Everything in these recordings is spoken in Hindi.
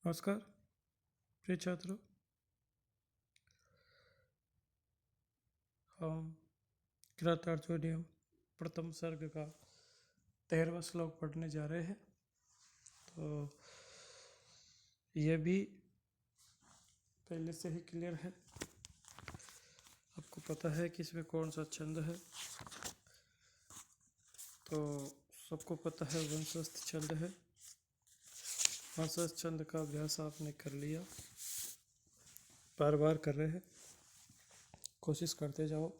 नमस्कार प्रिय छात्रों। हम किरातार्जुनीयम प्रथम सर्ग का 13वां श्लोक पढ़ने जा रहे हैं। तो यह भी पहले से ही क्लियर है, आपको पता है कि इसमें कौन सा छंद है। तो सबको पता है वंशस्थ छंद है। वंशस्थ छंद का अभ्यास आपने कर लिया, बार बार कर रहे हैं, कोशिश करते जाओ।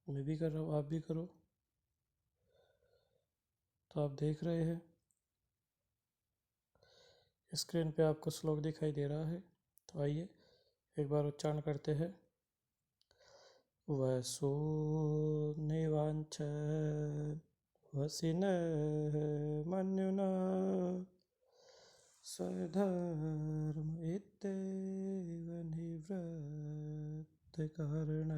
मैं भी कर रहा हूँ, आप भी करो। तो आप देख रहे हैं स्क्रीन पे आपको श्लोक दिखाई दे रहा है। तो आइए एक बार उच्चारण करते हैं। वसु निवांच वसिन मन्युना स्वधर्म इत्येव निवृत्तकारण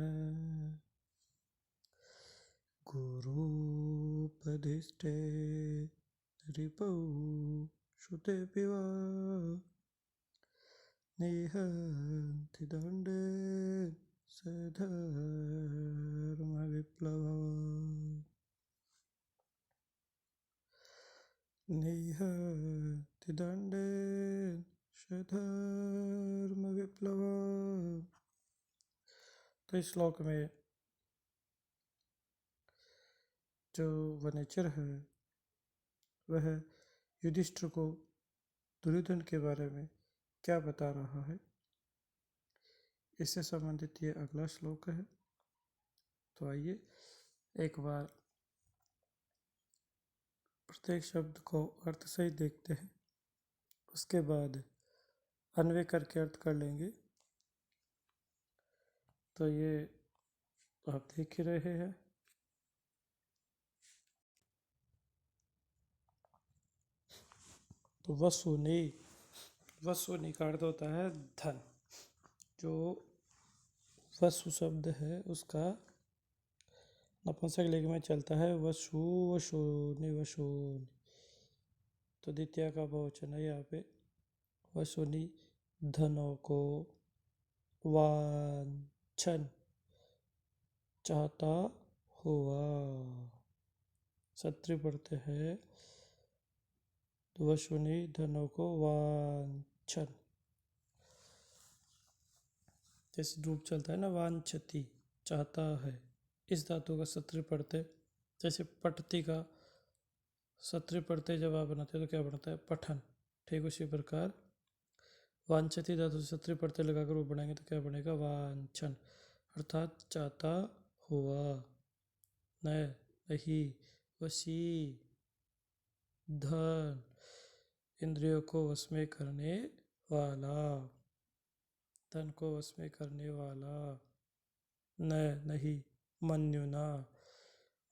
गुरूपदिष्टे रिपौ श्रुतेऽपि वा निहन्ति दण्डे सधर्मविप्लवः निहन्ति दण्डे सधर्मविप्लवः। तो इस श्लोक में जो वनेचर है वह युधिष्ठिर को दुर्योधन के बारे में क्या बता रहा है, इससे संबंधित ये अगला श्लोक है। तो आइए एक बार प्रत्येक शब्द को अर्थ सहित देखते हैं, उसके बाद अन्वय करके अर्थ कर लेंगे। तो ये आप देख ही रहे हैं। तो वसुनी का अर्थ होता है धन। जो वसु शब्द है उसका नपुंसक लिंग में चलता है वसु वशोनि वशोनि। तो द्वितीय का बहुवचन है यहाँ पे। वसुनी धनों को वांछन चाहता हुआ। सत्री पढ़ते हैं तो वसुनी धनों को वांछन, जैसे रूप चलता है ना, वांछति चाहता है। इस धातु का सत्री पढ़ते, जैसे पठती का सत्री पढ़ते जब आप बनाते तो क्या बनता है, पठन। ठीक उसी प्रकार वांछति धातु से सत्री पढ़ते लगाकर रूप बनाएंगे तो क्या बनेगा, वांछन, अर्थात चाहता हुआ। नहीं वशी धन, इंद्रियों को वश में करने वाला, धन को वश में करने वाला। नहीं मन्युना,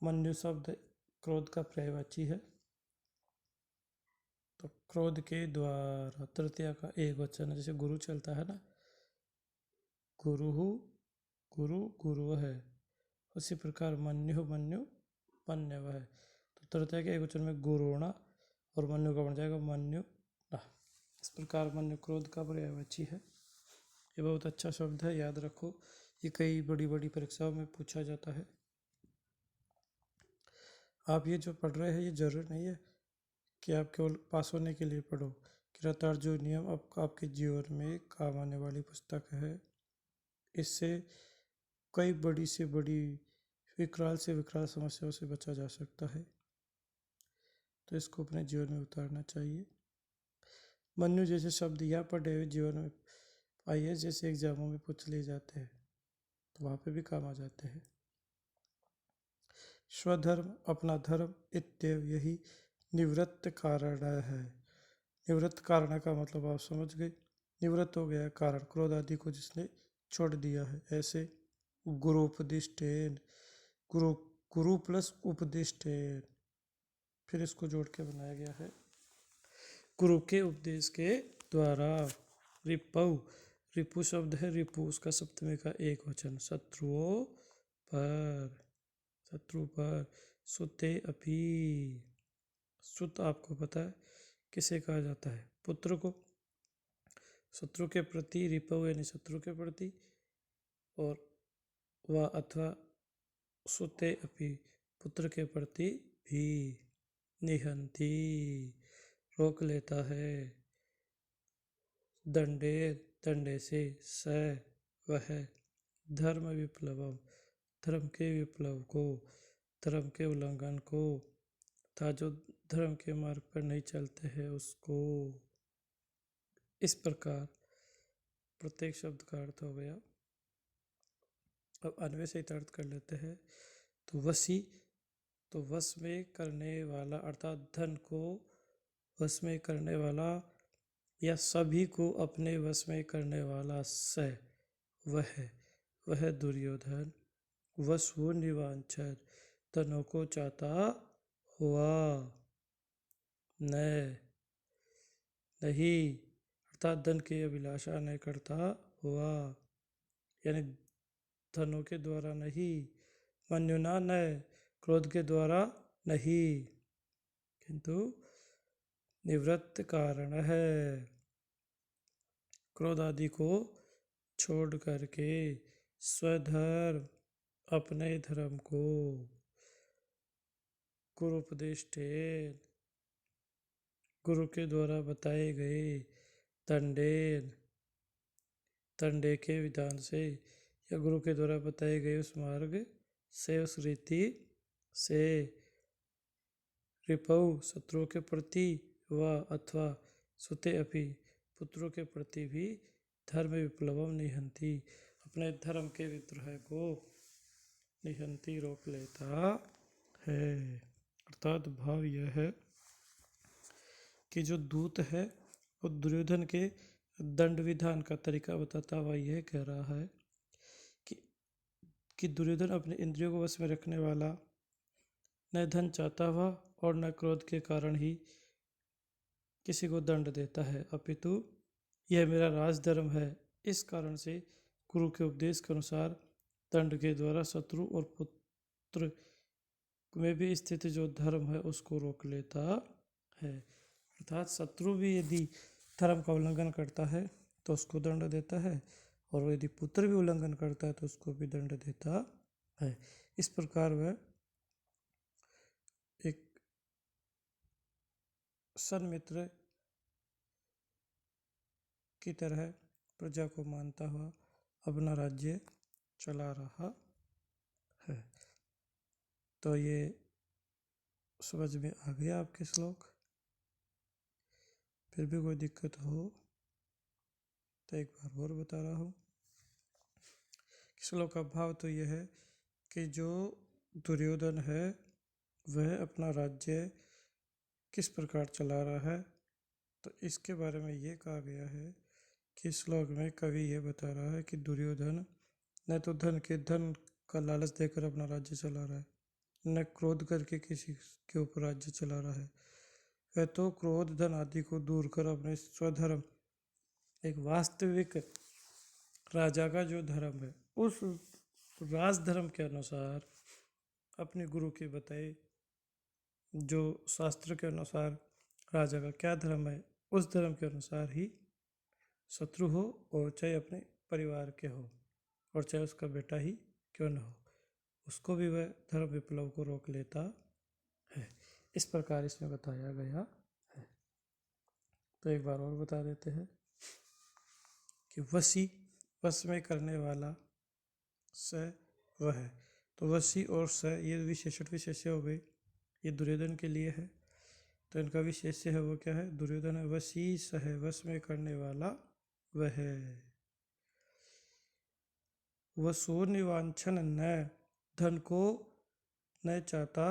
मन्यु शब्द क्रोध का पर्यायवाची है। तो क्रोध के द्वारा तृतीया का एक वचन है, जैसे गुरु चलता है ना, गुरु गुरु गुरु है, उसी प्रकार मन्यु मन्यु मन्यव है। तो तृतीया के एक वचन में गुरुणा और मन्यु का बन जाएगा मन्यु। इस प्रकार मन्यु क्रोध का पर्यायवाची है। ये बहुत अच्छा शब्द है, याद रखो। ये कई बड़ी बड़ी परीक्षाओं में पूछा जाता है। आप ये जो पढ़ रहे हैं ये जरूरी नहीं है कि आप केवल पास होने के लिए पढ़ो। किरातार्जुनीयम आपके जीवन में काम आने वाली पुस्तक है। इससे कई बड़ी से बड़ी विकराल से विकराल समस्याओं से बचा जा सकता है। तो इसको अपने जीवन में उतारना चाहिए। मन्यु जैसे शब्द या पढ़े हुए जीवन में IAS जैसे एग्जामों में पूछ लिए जाते हैं, तो वहाँ पे भी काम आ जाते हैं। स्वधर्म अपना धर्म, इत्येव यही निवृत्त कारण है। निवृत्त कारण का मतलब आप समझ गए। निवृत्त हो गया कारण, क्रोध आदि को जिसने छोड़ दिया है। ऐसे गुरु उपदिष्टेन, गुरु गुरु प्लस उपदिष्टेन, फिर इसको जोड़ के बनाया गया है, गुरु के उपदेश के द्वारा। रिपौ, रिपु शब्द है, रिपु उसका सप्तमी का एक वचन, शत्रुओं पर, शत्रु पर। सुते अपि, सुत आपको पता है किसे कहा जाता है? पुत्र को। शत्रु के प्रति रिपव यानी शत्रु के प्रति, और व अथवा सुते अपि पुत्र के प्रति भी। निहंती रोक लेता है। दंडे दंडे से, स वह, धर्म विप्लवम धर्म के विप्लव को, धर्म के उल्लंघन को, तथा जो धर्म के मार्ग पर नहीं चलते हैं उसको। इस प्रकार प्रत्येक शब्द का अर्थ हो गया। अब अन्वय से अर्थ कर लेते हैं। तो वशी, तो वश में करने वाला अर्थात धन को वश में करने वाला या सभी को अपने वश में करने वाला, स वह दुर्योधन, वसु निवांछन धनों को चाहता हुआ, न नहीं अर्थात धन की अभिलाषा नहीं करता हुआ, यानी धनों के द्वारा नहीं, मन्युना न क्रोध के द्वारा नहीं, किंतु निवृत्त कारण है, क्रोध आदि को छोड़ करके, स्वधर्म अपने धर्म को, गुरुपदेष्टेन गुरु के द्वारा बताए गए, दंडेन दंडे के विधान से या गुरु के द्वारा बताए गए उस मार्ग से, उस रीति से, रिपौ शत्रुओं के प्रति व अथवा सुते अपि पुत्रों के प्रति भी, धर्म विप्लवम निहंती अपने धर्म के विद्रोह को निहंती रोक लेता है। अर्थात भाव यह है कि जो दूत है वो दुर्योधन के दंड विधान का तरीका बताता हुआ यह कह रहा है कि दुर्योधन अपने इंद्रियों को वश में रखने वाला, न धन चाहता हुआ और न क्रोध के कारण ही किसी को दंड देता है, अपितु यह मेरा राजधर्म है। इस कारण से गुरु के उपदेश के अनुसार दंड के द्वारा शत्रु और पुत्र में भी स्थित जो धर्म है उसको रोक लेता है। अर्थात शत्रु भी यदि धर्म का उल्लंघन करता है तो उसको दंड देता है, और यदि पुत्र भी उल्लंघन करता है तो उसको भी दंड देता है। इस प्रकार वह एक सन्मित्र की तरह प्रजा को मानता हुआ अपना राज्य चला रहा है। तो ये समझ में आ गया आपके श्लोक? फिर भी कोई दिक्कत हो तो एक बार और बता रहा हूँ। श्लोक का भाव तो यह है कि जो दुर्योधन है वह अपना राज्य किस प्रकार चला रहा है, तो इसके बारे में ये कहा गया है कि श्लोक में कवि ये बता रहा है कि दुर्योधन न तो धन का लालच देकर अपना राज्य चला रहा है, न क्रोध करके किसी के ऊपर राज्य चला रहा है। वह तो क्रोध धन आदि को दूर कर अपने स्वधर्म, एक वास्तविक राजा का जो धर्म है उस राजधर्म के अनुसार, अपने गुरु के बताए जो शास्त्र के अनुसार राजा का क्या धर्म है उस धर्म के अनुसार ही शत्रु हो और चाहे अपने परिवार के हो और चाहे उसका बेटा ही क्यों न हो, उसको भी वह धर्म विप्लव को रोक लेता है। इस प्रकार इसमें बताया गया है। तो एक बार और बता देते हैं कि वशी वश में करने वाला, स वह है। तो वशी और स ये विशेषण विशेष्य हो गए, ये दुर्योधन के लिए है। तो इनका विशेष्य है वो क्या है? दुर्योधन है वशी सह, वश में करने वाला वह है। वसु निवांछन न धन को न चाहता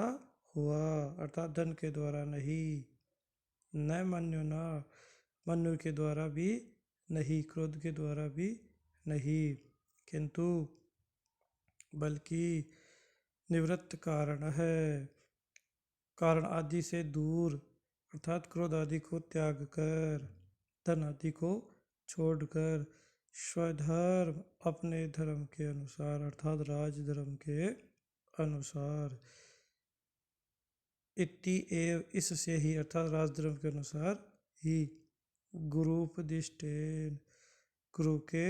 हुआ, अर्थात धन के द्वारा नहीं, न मन्यु न मन्यु के द्वारा भी नहीं, क्रोध के द्वारा भी नहीं, किंतु बल्कि निवृत्त कारण है, कारण आदि से दूर, अर्थात क्रोध आदि को त्याग कर, धन आदि को छोड़कर, स्वधर्म अपने धर्म के अनुसार अर्थात राजधर्म के अनुसार, इति एव इससे ही अर्थात राजधर्म के अनुसार ही गुरुपदिष्टेन गुरु के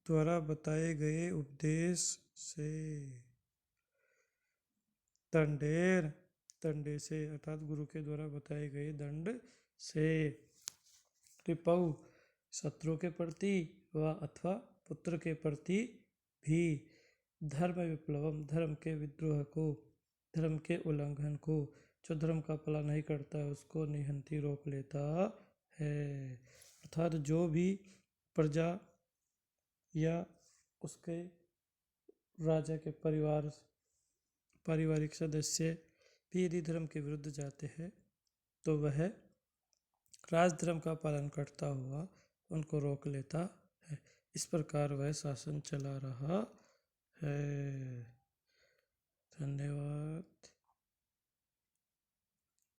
द्वारा बताए गए उपदेश से दंडेर दंडे से अर्थात गुरु के द्वारा बताए गए दंड से रिपौ शत्रु के प्रति व अथवा पुत्र के प्रति भी धर्म विप्लवम धर्म के विद्रोह को धर्म के उल्लंघन को जो धर्म का पालन नहीं करता है उसको निहंती रोक लेता है। अर्थात जो भी प्रजा या उसके राजा के पारिवारिक सदस्य भी यदि धर्म के विरुद्ध जाते हैं तो वह राजधर्म का पालन करता हुआ उनको रोक लेता है। इस प्रकार वह शासन चला रहा है। धन्यवाद।